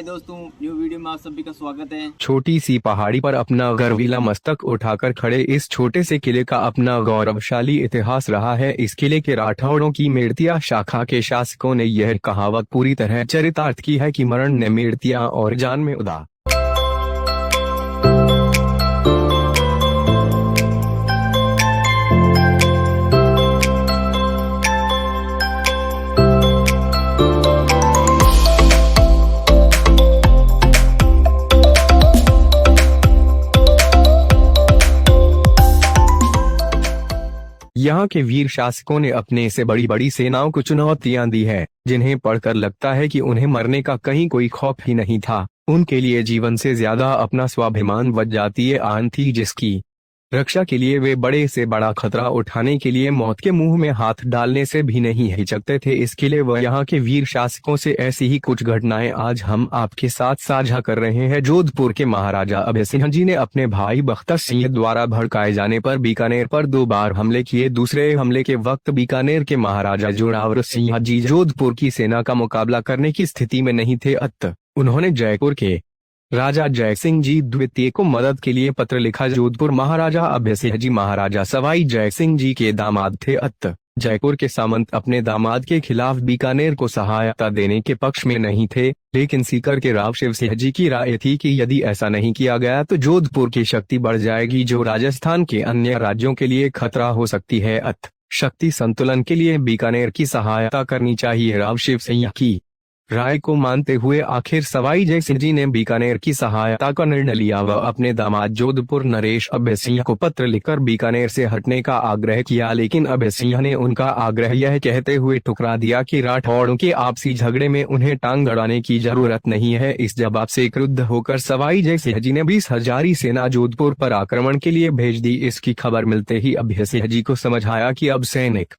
हाय दोस्तों, new video में आप सभी का स्वागत है। छोटी सी पहाड़ी पर अपना गर्वीला मस्तक उठाकर खड़े इस छोटे से किले का अपना गौरवशाली इतिहास रहा है। इस किले के राठौड़ों की मेड़तिया शाखा के शासकों ने यह कहावत पूरी तरह चरितार्थ की है कि मरण ने मेड़तिया और जान में उदा। यहाँ के वीर शासकों ने अपने से बड़ी बड़ी सेनाओं को चुनौतियां दी है, जिन्हें पढ़कर लगता है कि उन्हें मरने का कहीं कोई खौफ ही नहीं था। उनके लिए जीवन से ज्यादा अपना स्वाभिमान व जातीय आन थी, जिसकी रक्षा के लिए वे बड़े से बड़ा खतरा उठाने के लिए मौत के मुंह में हाथ डालने से भी नहीं हिचकते थे। इस किले व यहाँ के वीर शासकों से ऐसी ही कुछ घटनाएं आज हम आपके साथ साझा कर रहे हैं। जोधपुर के महाराजा अभय सिंह जी ने अपने भाई बख्तर सिंह द्वारा भड़काए जाने पर बीकानेर पर 2 बार हमले किए। दूसरे हमले के वक्त बीकानेर के महाराजा जोरावर सिंह जी जोधपुर की सेना का मुकाबला करने की स्थिति में नहीं थे। अतः उन्होंने जयपुर के राजा जय सिंह जी द्वितीय को मदद के लिए पत्र लिखा। जोधपुर महाराजा अभय सिंह जी महाराजा सवाई जय सिंह जी के दामाद थे। अतः जयपुर के सामंत अपने दामाद के खिलाफ बीकानेर को सहायता देने के पक्ष में नहीं थे, लेकिन सीकर के राव शिव सिंह जी की राय थी कि यदि ऐसा नहीं किया गया तो जोधपुर की शक्ति बढ़ जाएगी, जो राजस्थान के अन्य राज्यों के लिए खतरा हो सकती है। अतः शक्ति संतुलन के लिए बीकानेर की सहायता करनी चाहिए। राव शिव सिंह की राय को मानते हुए आखिर सवाई जय सिंह जी ने बीकानेर की सहायता का निर्णय लिया व अपने दामाद जोधपुर नरेश अभय सिंह को पत्र लिखकर बीकानेर से हटने का आग्रह किया, लेकिन अभय सिंह ने उनका आग्रह यह कहते हुए ठुकरा दिया कि राठौड़ों के आपसी झगड़े में उन्हें टांग अड़ाने की जरूरत नहीं है। इस जवाब से क्रुद्ध होकर सवाई जय सिंह जी ने 20,000 सेना जोधपुर पर आक्रमण के लिए भेज दी। इसकी खबर मिलते ही अभय सिंह जी को समझ आया कि अब सैनिक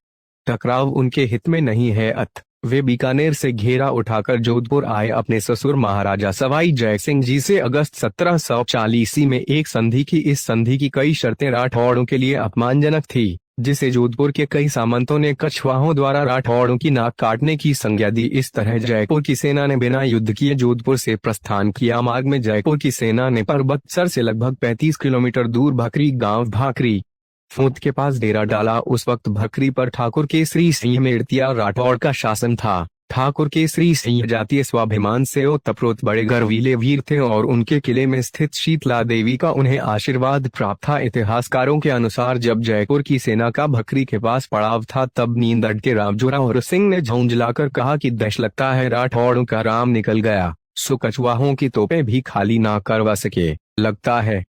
टकराव उनके हित में नहीं है। अतः वे बीकानेर से घेरा उठाकर जोधपुर आए। अपने ससुर महाराजा सवाई जय सिंह जी से अगस्त 1740 में एक संधि की। इस संधि की कई शर्तें राठौड़ों के लिए अपमानजनक थी, जिसे जोधपुर के कई सामंतों ने कछुआओं द्वारा राठौड़ों की नाक काटने की संज्ञा दी। इस तरह जयपुर की सेना ने बिना युद्ध किए जोधपुर से प्रस्थान किया। मार्ग में जयपुर की सेना ने परबतसर से लगभग 35 किलोमीटर दूर भकरी गांव भाकरी फूंत के पास डेरा डाला। उस वक्त भकरी पर ठाकुर केसरी सिंह मेड़तिया राठौड़ का शासन था। ठाकुर केसरी सिंह जातीय स्वाभिमान से ओतप्रोत बड़े गर्वीले वीर थे और उनके किले में स्थित शीतला देवी का उन्हें आशीर्वाद प्राप्त था। इतिहासकारों के अनुसार जब जयपुर की सेना का भकरी के पास पड़ाव था, तब नींदड़ के राव जोरावर सिंह ने झुंझलाकर कहा कि दश लगता है राठौड़ों का राम निकल गया, सो कछुआहों की तोपें भी खाली ना करवा सके। लगता है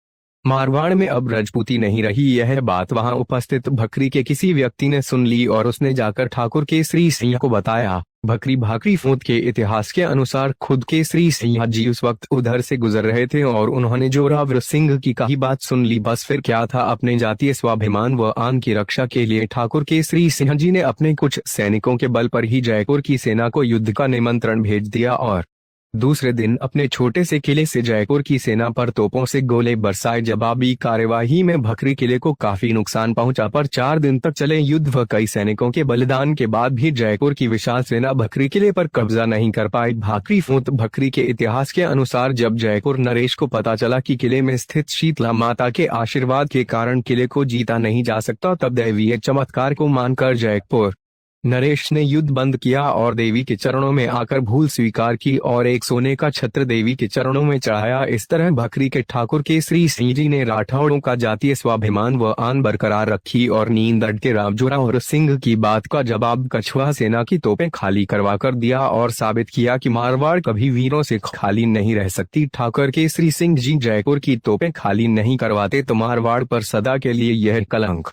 मारवाड़ में अब राजपूती नहीं रही। यह बात वहां उपस्थित भकरी के किसी व्यक्ति ने सुन ली और उसने जाकर ठाकुर केसरी सिंह को बताया। भकरी भाकरी फूंत के इतिहास के अनुसार खुद केसरी सिंह जी उस वक्त उधर से गुजर रहे थे और उन्होंने जोरावर सिंह की कही बात सुन ली। बस फिर क्या था, अपने जातीय स्वाभिमान व आन की रक्षा के लिए ठाकुर केसरी सिंह जी ने अपने कुछ सैनिकों के बल पर ही जयपुर की सेना को युद्ध का निमंत्रण भेज दिया और दूसरे दिन अपने छोटे से किले से जयपुर की सेना पर तोपों से गोले बरसाए। जवाबी कार्यवाही में भकरी किले को काफी नुकसान पहुंचा, पर 4 दिन तक चले युद्ध व कई सैनिकों के बलिदान के बाद भी जयपुर की विशाल सेना भकरी किले पर कब्जा नहीं कर पाई। भाकरी फूंत भकरी के इतिहास के अनुसार जब जयपुर नरेश को पता चला कि किले में स्थित शीतला माता के आशीर्वाद के कारण किले को जीता नहीं जा सकता, तब दैवीय चमत्कार को मानकर जयपुर नरेश ने युद्ध बंद किया और देवी के चरणों में आकर भूल स्वीकार की और एक सोने का छत्र देवी के चरणों में चढ़ाया। इस तरह भकरी के ठाकुर केसरी सिंह जी ने राठौड़ों का जातीय स्वाभिमान व आन बरकरार रखी और नींदड़ के राव जोरावर सिंह की बात का जवाब कछुआ सेना की तोपें खाली करवा कर दिया और साबित किया कि मारवाड़ कभी वीरों से खाली नहीं रह सकती। ठाकुर केसरी सिंह जी जयपुर की तोपें खाली नहीं करवाते तो मारवाड़ पर सदा के लिए यह कलंक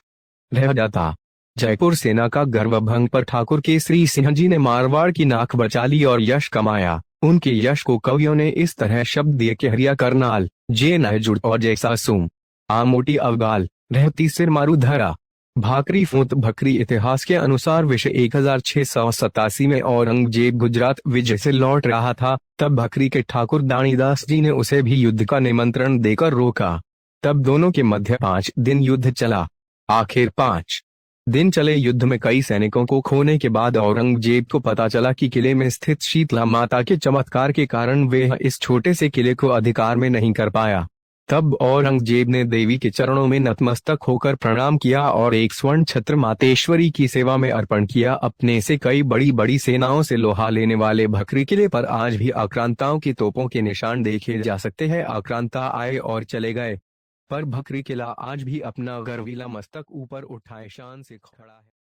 रह जाता। जयपुर सेना का गर्वभंग पर ठाकुर केसरी सिंह जी ने मारवाड़ की नाक बचा ली और यश कमाया। उनके यश को कवियों ने इस तरह शब्द दिए कि हरिया करनाल जे न जुड़ और जैसा सुम आ मोटी अवगाल रहती सिर मारू धरा। भाकरी फूंत भकरी इतिहास के अनुसार विषय 1687 में औरंगजेब गुजरात विजय से लौट रहा था। तब भकरी के ठाकुर दानीदास जी ने उसे भी युद्ध का निमंत्रण देकर रोका। तब दोनों के मध्य 5 दिन युद्ध चला। आखिर 5 दिन चले युद्ध में कई सैनिकों को खोने के बाद औरंगजेब को पता चला कि किले में स्थित शीतला माता के चमत्कार के कारण वे इस छोटे से किले को अधिकार में नहीं कर पाया। तब औरंगजेब ने देवी के चरणों में नतमस्तक होकर प्रणाम किया और एक स्वर्ण छत्र मातेश्वरी की सेवा में अर्पण किया। अपने से कई बड़ी बड़ी सेनाओं से लोहा लेने वाले भखरी किले पर आज भी आक्रांताओं की तोपों के निशान देखे जा सकते हैं। आक्रांता आए और चले गए, पर भखरी किला आज भी अपना गर्वीला मस्तक ऊपर उठाए शान से खड़ा है।